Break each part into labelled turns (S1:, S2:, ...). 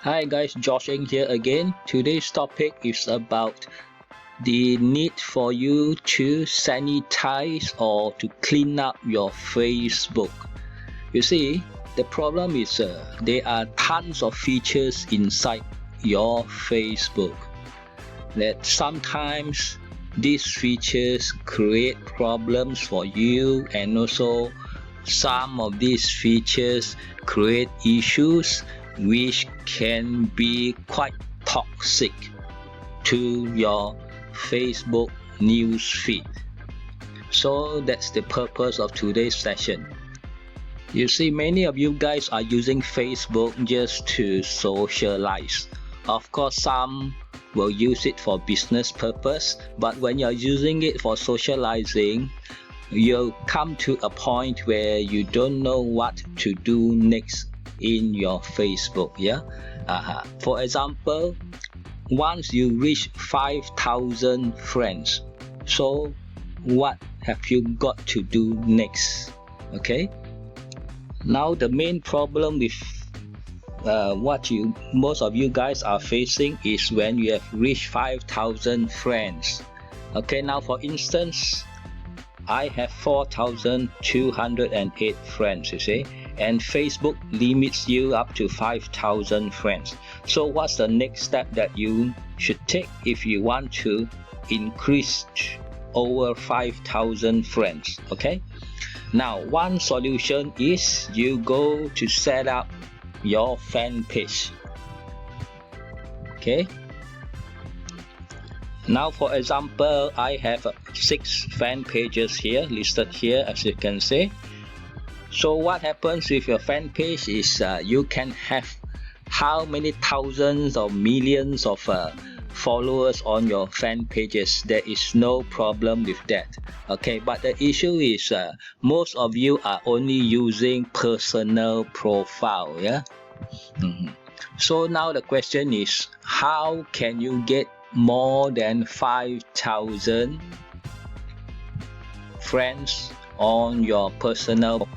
S1: Hi guys, Josh Eng here again. Today's topic is about the need for you to sanitize or to clean up your Facebook. You see, the problem is there are tons of features inside your Facebook that sometimes these features create problems for you, and also some of these features create issues which can be quite toxic to your Facebook news feed. So that's the purpose of today's session. You see, many of you guys are using Facebook just to socialize. Of course, some will use it for business purpose, but when you're using it for socializing, you'll come to a point where you don't know what to do next in your Facebook. For example, once you reach 5,000 friends, so what have you got to do next? Okay, now the main problem with what most of you guys are facing is when you have reached 5,000 friends. Okay, now for instance, I have 4,208 friends, you see, and Facebook limits you up to 5,000 friends. So what's the next step that you should take if you want to increase over 5,000 friends? Okay, now one solution is you go to set up your fan page. Okay, now for example, I have 6 fan pages here listed here, as you can see. So what happens with your fan page is you can have how many thousands or millions of followers on your fan pages. There is no problem with that. Okay, but the issue is most of you are only using personal profile. So now the question is, how can you get more than 5,000 friends on your personal?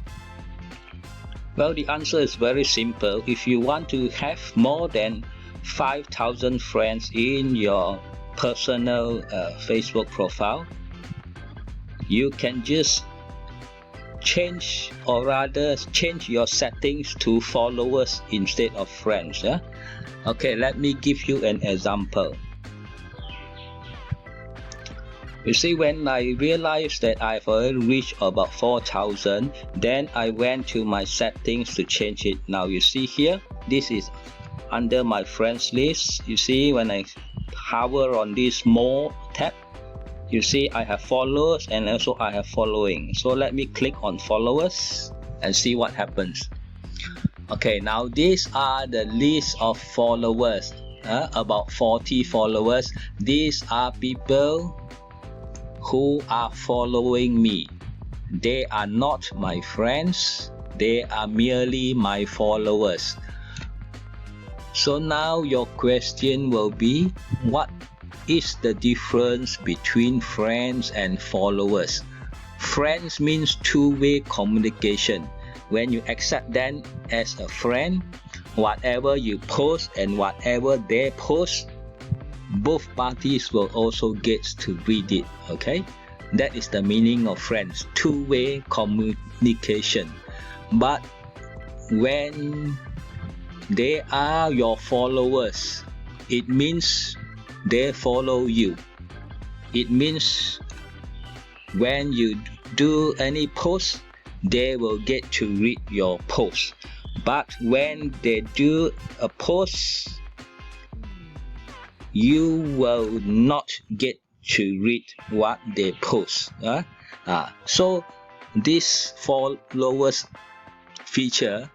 S1: Well, the answer is very simple. If you want to have more than 5,000 friends in your personal Facebook profile, you can just change your settings to followers instead of friends. Okay, let me give you an example. You see, when I realized that I've already reached about 4,000, then I went to my settings to change it. Now you see here, this is under my friends list. You see, when I hover on this more tab, you see I have followers and also I have following. So let me click on followers and see what happens. Okay, now these are the list of followers, about 40 followers. These are people who are following me. They are not my friends, they are merely my followers. So now your question will be, what is the difference between friends and followers? Friends means two-way communication. When you accept them as a friend, whatever you post and whatever they post, both parties will also get to read it. Okay, that is the meaning of friends, two-way communication. But when they are your followers, it means they follow you. It means when you do any post, they will get to read your post. But when they do a post, you will not get to read what they post. So this followers feature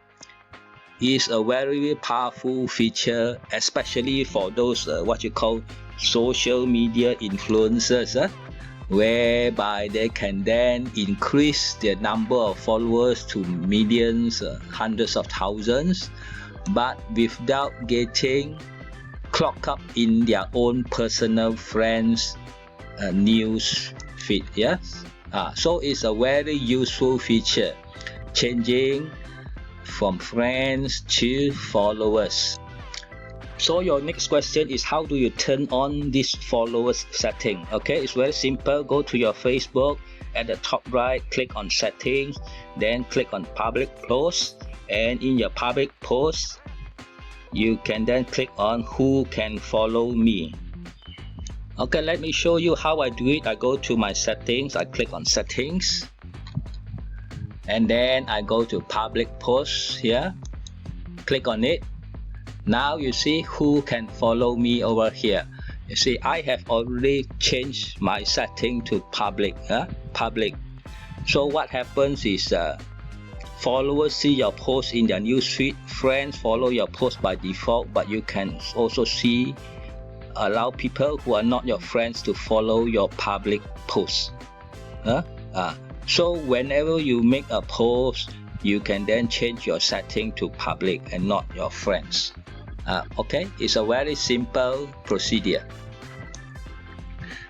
S1: is a very powerful feature, especially for those what you call social media influencers, whereby they can then increase their number of followers to millions, hundreds of thousands, but without getting clogged up in their own personal friends news feed. So it's a very useful feature, changing from friends to followers. So your next question is, how do you turn on this followers setting? Okay, it's very simple. Go to your Facebook, at the top right, click on settings, then click on public posts, and in your public posts you can then click on who can follow me. Okay, let me show you how I do it. I go to my settings, I click on settings, and then I go to public posts here, click on it. Now you see who can follow me over here. You see I have already changed my setting to public. So what happens is followers see your post in their newsfeed, friends follow your post by default, but you can also allow people who are not your friends to follow your public posts. So whenever you make a post, you can then change your setting to public and not your friends. Okay, it's a very simple procedure.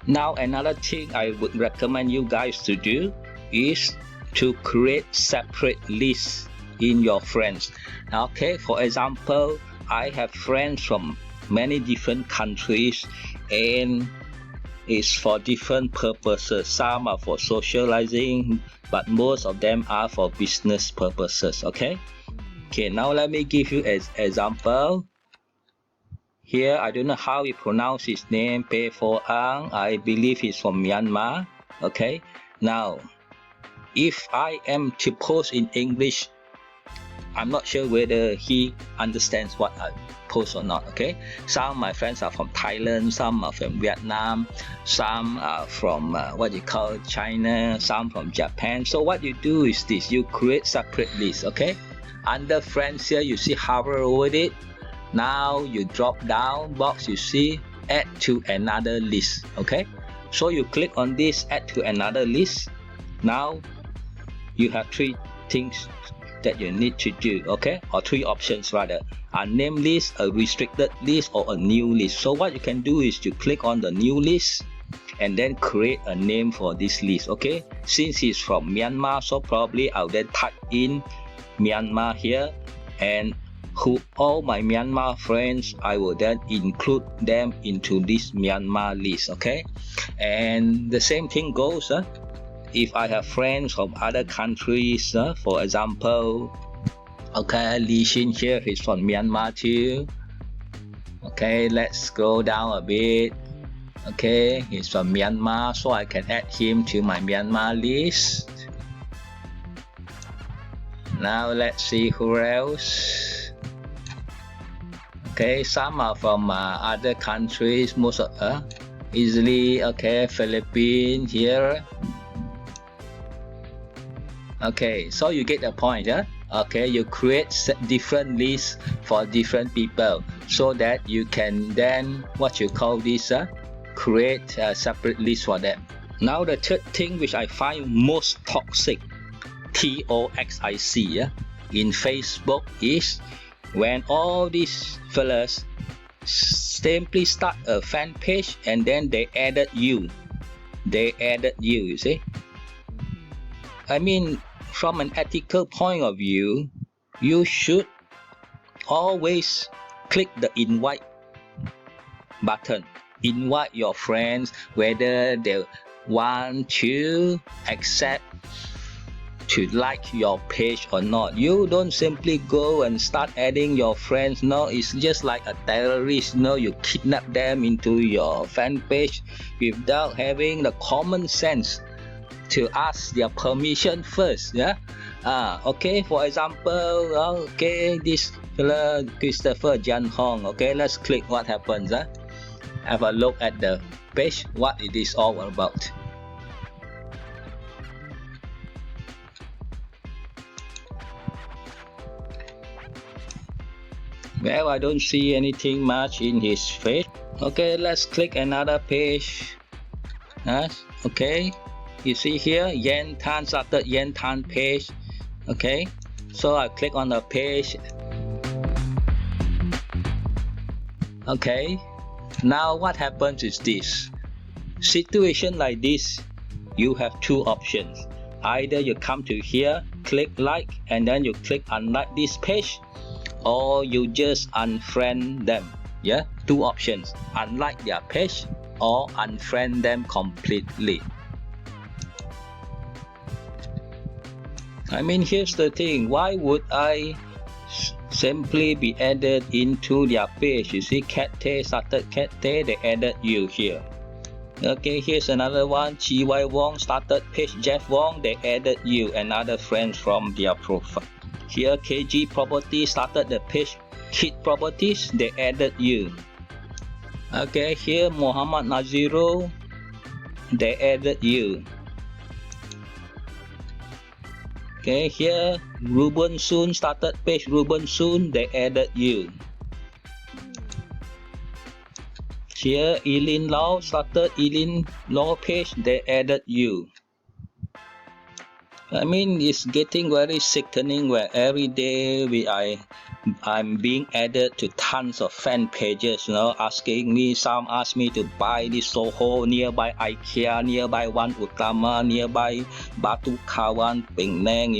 S1: Now another thing I would recommend you guys to do is to create separate lists in your friends. Okay, for example, I have friends from many different countries, and it's for different purposes. Some are for socializing, but most of them are for business purposes. Okay, now let me give you an example. Here, I don't know how you pronounce his name, Pe Fo Ang. I believe he's from Myanmar. Okay, now if I am to post in English, I'm not sure whether he understands what I post or not. Okay, some of my friends are from Thailand, some are from Vietnam, some are from China, some from Japan. So what you do is this: you create separate lists. Okay, under friends here, you see hover over it. Now you drop down box, you see add to another list. Okay, so you click on this add to another list. Now you have three things that you need to do. Okay, or three options rather: a named list, a restricted list, or a new list. So what you can do is to click on the new list and then create a name for this list. Okay, since he's from Myanmar, so probably I'll then type in Myanmar here, and all my Myanmar friends, I will then include them into this Myanmar list. Okay, and the same thing goes if I have friends from other countries. For example, okay, Li Xin here, he's from Myanmar too. Okay, let's scroll down a bit. Okay, he's from Myanmar, so I can add him to my Myanmar list. Now let's see who else. Okay, some are from other countries, most of easily. Okay, Philippines here. Okay, so you get the point. Okay, you create different lists for different people so that you can then create a separate list for them. Now the third thing which I find most toxic, TOXIC, in Facebook is when all these fellas simply start a fan page and then they added you. You see. I mean, from an ethical point of view, you should always click the invite button. Invite your friends whether they want to accept to like your page or not. You don't simply go and start adding your friends. No, it's just like a terrorist. No, you kidnap them into your fan page without having the common sense to ask their permission first. Okay, for example, okay, this fella Christopher Jan Hong. Okay, let's click what happens. Have a look at the page, what it is all about. Well, I don't see anything much in his face. Okay, let's click another page. Okay, you see here, Yen Tan started Yen Tan page. Okay, so I click on the page. Okay, now what happens is this. Situation like this, you have two options. Either you come to here, click like, and then you click unlike this page, or you just unfriend them. Yeah, two options: unlike their page or unfriend them completely. I mean, here's the thing, why would I simply be added into their page? You see, Cat Tay started Cat Tay, they added you here. Okay, here's another one. GY Wong started page Jeff Wong, they added you, another friend from their profile. Here, KG Property started the page Kid Properties, they added you. Okay, here Muhammad Naziro, they added you. Okay, here Ruben Soon started page Ruben Soon, they added you. Here Eileen Lau started Eileen Lau page, they added you. I mean, it's getting very sickening where every day I'm being added to tons of fan pages, asking me, some ask me to buy this Soho nearby IKEA, nearby One Utama, nearby Batu Kawan, Penang,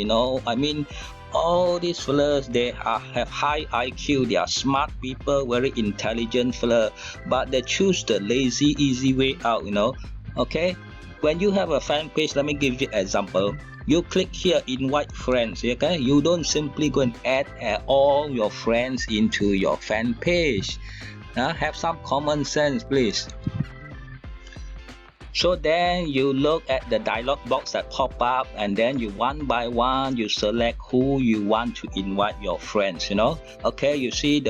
S1: I mean, all these fellas, they have high IQ, they are smart people, very intelligent fellas, but they choose the lazy, easy way out, okay? When you have a fan page, let me give you an example. You click here, invite friends, okay? You don't simply go and add all your friends into your fan page. Have some common sense, please. So then you look at the dialog box that pop up, and then you one by one you select who you want to invite your friends. Okay, you see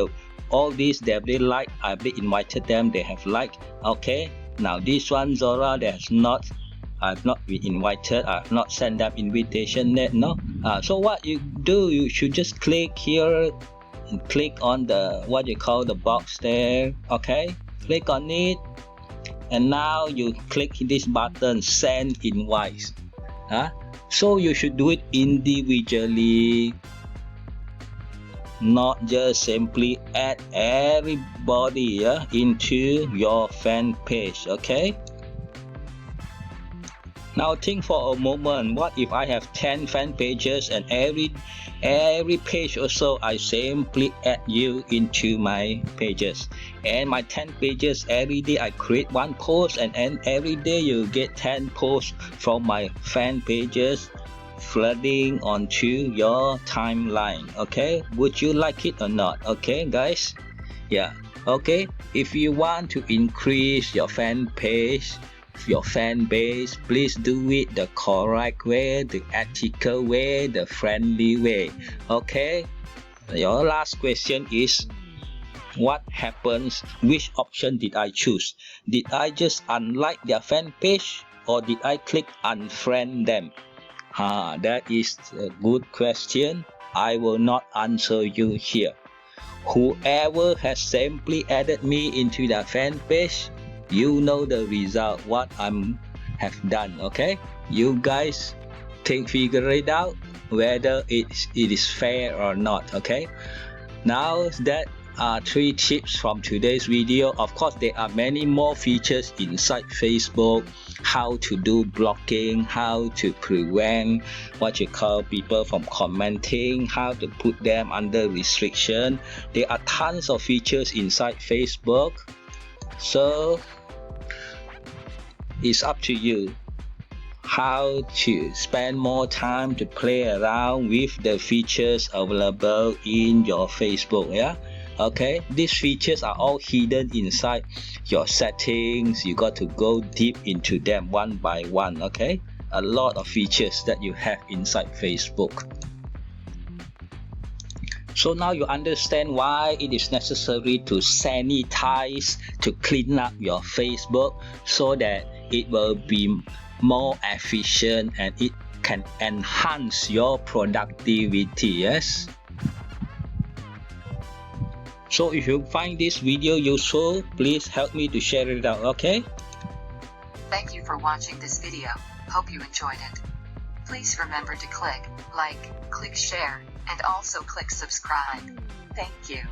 S1: all these they have liked. I've invited them, they have liked. Okay, now this one Zora, I've not been invited, I've not sent them invitation yet, so what you do, you should just click here and click on the what you call the box there. Okay, click on it, and now you click this button, send invites. So you should do it individually, not just simply add everybody into your fan page. Okay, now think for a moment, what if I have 10 fan pages and every page or so I simply add you into my pages, and my 10 pages, every day I create one post, and every day you get 10 posts from my fan pages flooding onto your timeline. Okay, would you like it or not? Okay guys, yeah. Okay, if you want to increase your fan page, your fan base, please do it the correct way, the ethical way, the friendly way. Okay, your last question is, what happens, which option did I choose? Did I just unlike their fan page, or did I click unfriend them? That is a good question. I will not answer you here. Whoever has simply added me into their fan page, you know the result, what I have done. Okay, you guys figure it out whether it is fair or not. Okay, now that are 3 tips from today's video. Of course, there are many more features inside Facebook, how to do blocking, how to prevent what you call people from commenting, how to put them under restriction. There are tons of features inside Facebook, so it's up to you how to spend more time to play around with the features available in your Facebook. Okay, these features are all hidden inside your settings. You got to go deep into them one by one. Okay, a lot of features that you have inside Facebook. So now you understand why it is necessary to sanitize, to clean up your Facebook, so that it will be more efficient and it can enhance your productivity. Yes. So if you find this video useful, please help me to share it out. Okay.
S2: Thank you for watching this video. Hope you enjoyed it. Please remember to click like, click share, and also click subscribe. Thank you.